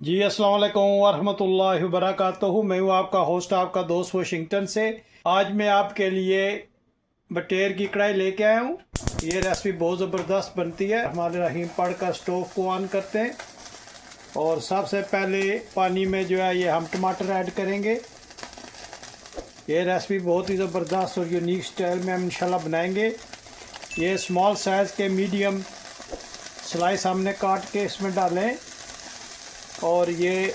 जी अस्सलाम वालेकुम वरहमतुल्लाहि वबरकातुहू। मैं हूँ आपका होस्ट, आपका दोस्त वाशिंगटन से। आज मैं आपके लिए बटेर की कढ़ाई लेके आया हूँ। ये रेसिपी बहुत ज़बरदस्त बनती है। हमारे रहीम पढ़कर स्टोव को ऑन करते हैं और सबसे पहले पानी में जो है ये हम टमाटर ऐड करेंगे। ये रेसिपी बहुत ही ज़बरदस्त और यूनिक स्टाइल में हम इंशाल्लाह बनाएंगे। ये स्मॉल साइज़ के मीडियम स्लाइस हमने काट के इसमें डालें और ये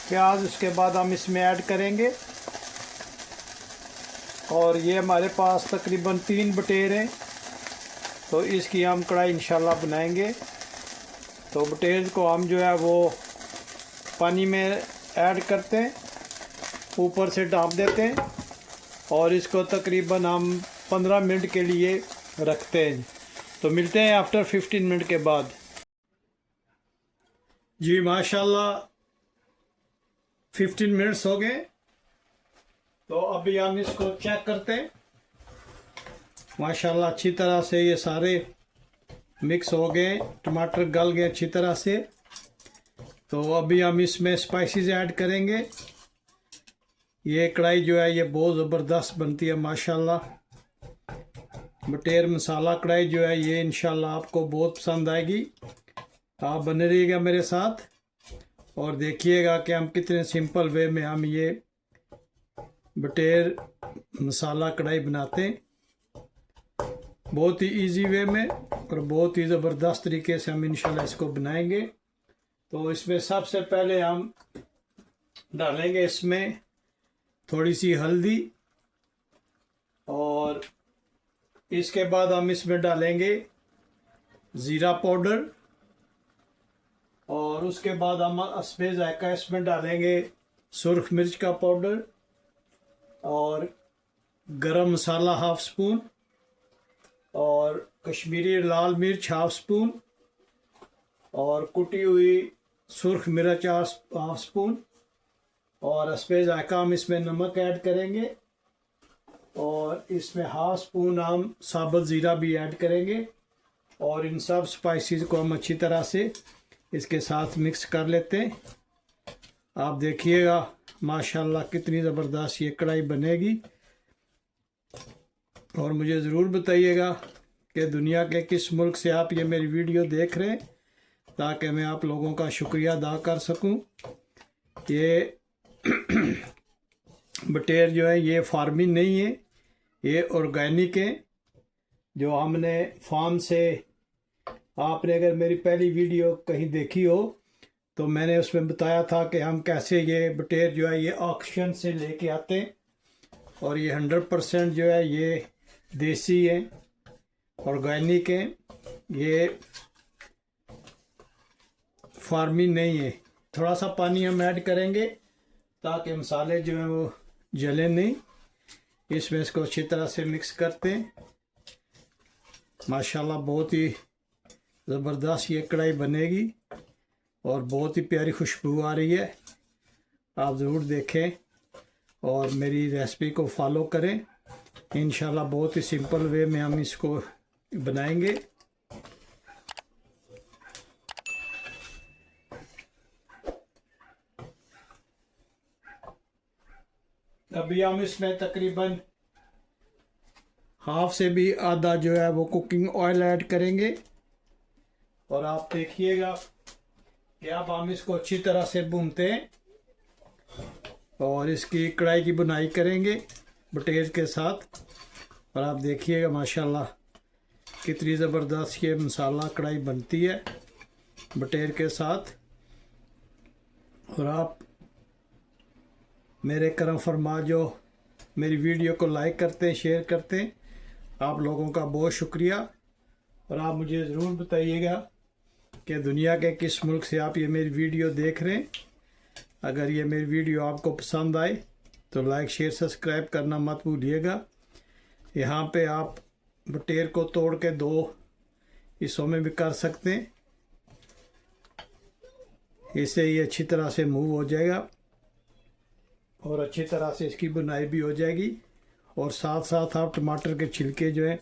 प्याज उसके बाद हम इसमें ऐड करेंगे। और ये हमारे पास तकरीबन 3 बटेर हैं, तो इसकी हम कढ़ाई इंशाल्लाह बनाएंगे। तो बटेर को हम जो है वो पानी में ऐड करते हैं, ऊपर से ढाँप देते हैं और इसको तकरीबन हम 15 मिनट के लिए रखते हैं। तो मिलते हैं आफ्टर 15 मिनट के बाद। जी माशाल्लाह 15 मिनट्स हो गए। तो अभी हम इसको चेक करते हैं। माशाल्लाह अच्छी तरह से ये सारे मिक्स हो गए, टमाटर गल गए अच्छी तरह से। तो अभी हम इसमें स्पाइसेस ऐड करेंगे। ये कढ़ाई जो है ये बहुत ज़बरदस्त बनती है माशाल्लाह। बटेर मसाला कढ़ाई जो है ये इंशाल्लाह आपको बहुत पसंद आएगी। आप बने रहिएगा मेरे साथ और देखिएगा कि हम कितने सिंपल वे में हम ये बटेर मसाला कढ़ाई बनाते हैं। बहुत ही इजी वे में और बहुत ही ज़बरदस्त तरीके से हम इंशाल्लाह इसको बनाएंगे। तो इसमें सबसे पहले हम डालेंगे इसमें थोड़ी सी हल्दी और इसके बाद हम इसमें डालेंगे ज़ीरा पाउडर और उसके बाद हम अस्बे जायका इसमें डालेंगे सुर्ख मिर्च का पाउडर और गरम मसाला हाफ स्पून और कश्मीरी लाल मिर्च हाफ स्पून और कुटी हुई सुर्ख मिर्च हाफ स्पून और अस्बे जायका हम इसमें नमक ऐड करेंगे और इसमें हाफ स्पून हम साबुत ज़ीरा भी ऐड करेंगे। और इन सब स्पाइसेस को हम अच्छी तरह से इसके साथ मिक्स कर लेते हैं। आप देखिएगा माशाल्लाह कितनी ज़बरदस्त ये कढ़ाई बनेगी। और मुझे ज़रूर बताइएगा कि दुनिया के किस मुल्क से आप ये मेरी वीडियो देख रहे हैं, ताकि मैं आप लोगों का शुक्रिया अदा कर सकूं। ये बटेर जो है ये फार्मिंग नहीं है, ये ऑर्गेनिक है। जो हमने फार्म से, आपने अगर मेरी पहली वीडियो कहीं देखी हो तो मैंने उसमें बताया था कि हम कैसे ये बटेर जो है ये ऑक्शन से लेके आते हैं और ये 100% जो है ये देसी है, ऑर्गेनिक है, ये फार्मिंग नहीं है। थोड़ा सा पानी हम ऐड करेंगे ताकि मसाले जो हैं वो जले नहीं। इसमें इसको अच्छी तरह से मिक्स करते हैं। माशाल्लाह बहुत ही ज़बरदस्त ये कढ़ाई बनेगी और बहुत ही प्यारी खुशबू आ रही है। आप ज़रूर देखें और मेरी रेसिपी को फॉलो करें। इंशाल्लाह बहुत ही सिंपल वे में हम इसको बनाएंगे। अभी हम इसमें तकरीबन हाफ से भी आधा जो है वो कुकिंग ऑयल ऐड करेंगे। और आप देखिएगा कि अब हम इसको अच्छी तरह से भूनते हैं और इसकी कढ़ाई की बुनाई करेंगे बटेर के साथ। और आप देखिएगा माशाल्लाह कितनी ज़बरदस्त ये मसाला कढ़ाई बनती है बटेर के साथ। और आप मेरे करम फरमा जो मेरी वीडियो को लाइक करते हैं, शेयर करते हैं, आप लोगों का बहुत शुक्रिया। और आप मुझे ज़रूर बताइएगा कि दुनिया के किस मुल्क से आप ये मेरी वीडियो देख रहे हैं। अगर ये मेरी वीडियो आपको पसंद आए तो लाइक शेयर सब्सक्राइब करना मत भूलिएगा। यहाँ पे आप बटेर को तोड़ के 2 हिस्सों में भी कर सकते हैं, इससे ये अच्छी तरह से मूव हो जाएगा और अच्छी तरह से इसकी बुनाई भी हो जाएगी। और साथ साथ आप टमाटर के छिलके जो हैं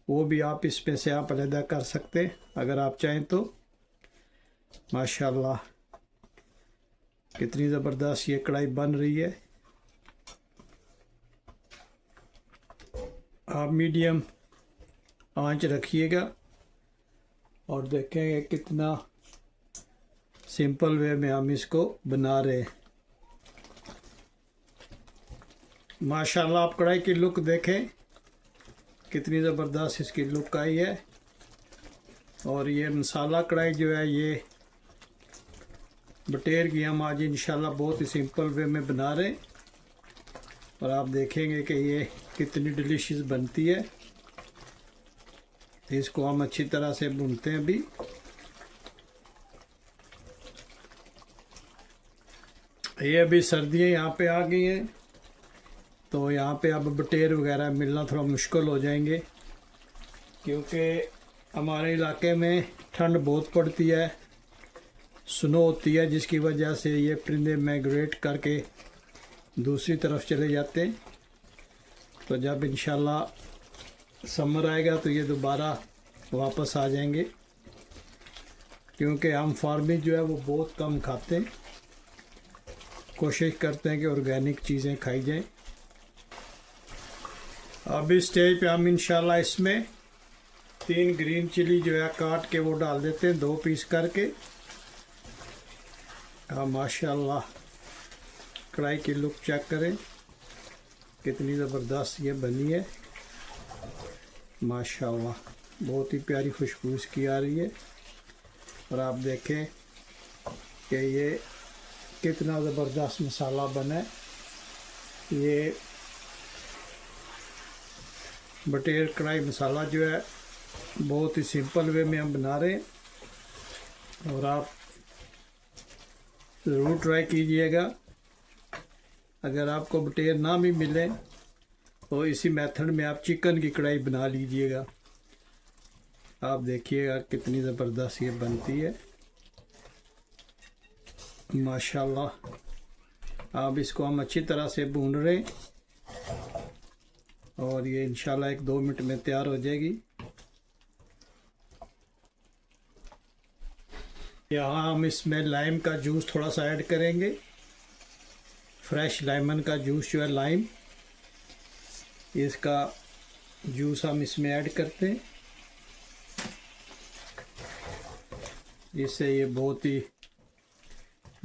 वो भी आप इसमें से आप अलग कर सकते हैं अगर आप चाहें तो। माशाल्लाह कितनी ज़बरदस्त ये कढ़ाई बन रही है। आप मीडियम आंच रखिएगा और देखेंगे कितना सिंपल वे में हम इसको बना रहे हैं। माशाल्लाह आप कढ़ाई की लुक देखें, कितनी ज़बरदस्त इसकी लुक आई है। और ये मसाला कढ़ाई जो है ये बटेर की हम आज इंशाल्लाह बहुत ही सिंपल वे में बना रहे हैं और आप देखेंगे कि ये कितनी डिलीशियस बनती है। इसको हम अच्छी तरह से भूनते हैं। अभी ये अभी सर्दियाँ यहाँ पे आ गई हैं तो यहाँ पे अब बटेर वगैरह मिलना थोड़ा मुश्किल हो जाएंगे, क्योंकि हमारे इलाके में ठंड बहुत पड़ती है, स्नो होती है, जिसकी वजह से ये परिंदे माइग्रेट करके दूसरी तरफ चले जाते हैं। तो जब इंशाल्लाह समर आएगा तो ये दोबारा वापस आ जाएंगे, क्योंकि हम फार्मिंग जो है वो बहुत कम खाते हैं। कोशिश करते हैं कि ऑर्गेनिक चीज़ें खाई जाएं। अब इस स्टेज पे हम इंशाल्लाह इसमें 3 ग्रीन चिली जो है काट के वो डाल देते हैं, 2 पीस करके। हाँ माशाल्लाह कढ़ाई की लुक चेक करें, कितनी ज़बरदस्त ये बनी है। माशाल्लाह बहुत ही प्यारी खुशबू इसकी आ रही है। और आप देखें कि ये कितना ज़बरदस्त मसाला बना है। ये बटेर कढ़ाई मसाला जो है बहुत ही सिंपल वे में हम बना रहे हैं और आप ज़रूर ट्राई कीजिएगा। अगर आपको बटेर ना भी मिले तो इसी मेथड में आप चिकन की कढ़ाई बना लीजिएगा। आप देखिएगा कितनी ज़बरदस्त ये बनती है। माशाल्लाह आप इसको हम अच्छी तरह से भून रहे हैं और ये इंशाल्लाह 1-2 मिनट में तैयार हो जाएगी। यहाँ हम इसमें लाइम का जूस थोड़ा सा ऐड करेंगे। फ्रेश लेमन का जूस जो है लाइम, इसका जूस हम इसमें ऐड करते हैं, जिससे ये बहुत ही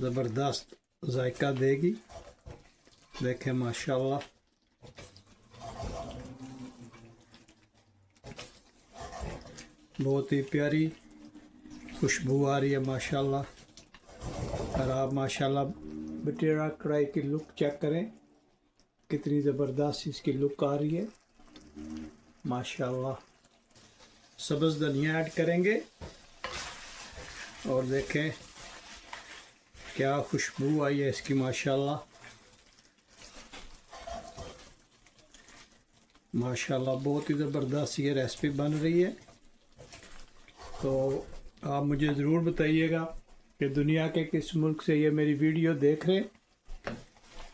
ज़बरदस्त जायका देगी। देखें माशाल्लाह बहुत ही प्यारी खुशबू आ रही है माशाल्लाह। और आप माशाल्लाह बटेरा कढ़ाई की लुक चेक करें, कितनी ज़बरदस्त इसकी लुक आ रही है माशाल्लाह। सब्ज़ धनिया ऐड करेंगे और देखें क्या खुशबू आई है इसकी माशाल्लाह। माशाल्लाह बहुत ही ज़बरदस्त ये रेसिपी बन रही है। तो आप मुझे ज़रूर बताइएगा कि दुनिया के किस मुल्क से ये मेरी वीडियो देख रहे हैं।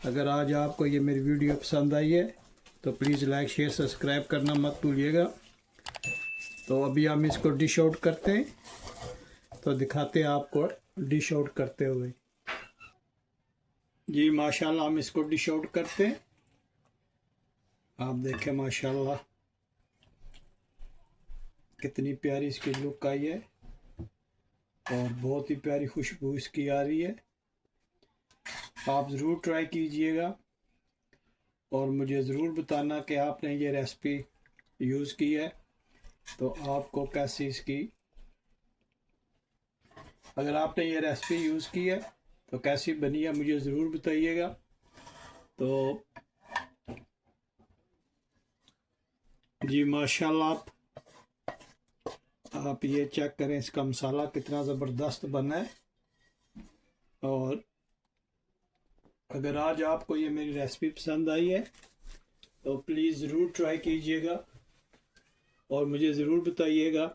अगर आज आपको ये मेरी वीडियो पसंद आई है तो प्लीज़ लाइक शेयर सब्सक्राइब करना मत भूलिएगा। तो अभी हम इसको डिश आउट करते हैं, तो दिखाते हैं आपको डिश आउट करते हुए। जी माशाल्लाह हम इसको डिश आउट करते हैं। आप देखें माशाल्लाह कितनी प्यारी इसकी लुक आई है और बहुत ही प्यारी खुशबू इसकी आ रही है। आप ज़रूर ट्राई कीजिएगा और मुझे ज़रूर बताना कि आपने ये रेसिपी यूज़ की है तो आपको कैसी इसकी, अगर आपने ये रेसिपी यूज़ की है तो कैसी बनी है मुझे ज़रूर बताइएगा। तो जी माशाल्लाह आप ये चेक करें इसका मसाला कितना ज़बरदस्त बना है। और अगर आज आपको ये मेरी रेसिपी पसंद आई है तो प्लीज़ ज़रूर ट्राई कीजिएगा और मुझे ज़रूर बताइएगा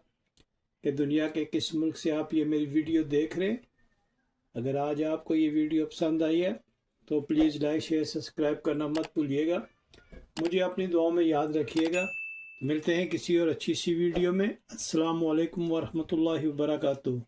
कि दुनिया के किस मुल्क से आप ये मेरी वीडियो देख रहे हैं। अगर आज आपको ये वीडियो पसंद आई है तो प्लीज़ लाइक शेयर सब्सक्राइब करना मत भूलिएगा। मुझे अपनी दुआओं में याद रखिएगा। मिलते हैं किसी और अच्छी सी वीडियो में। अस्सलामु अलैकुम वरहमतुल्लाहि वबरकातुहू।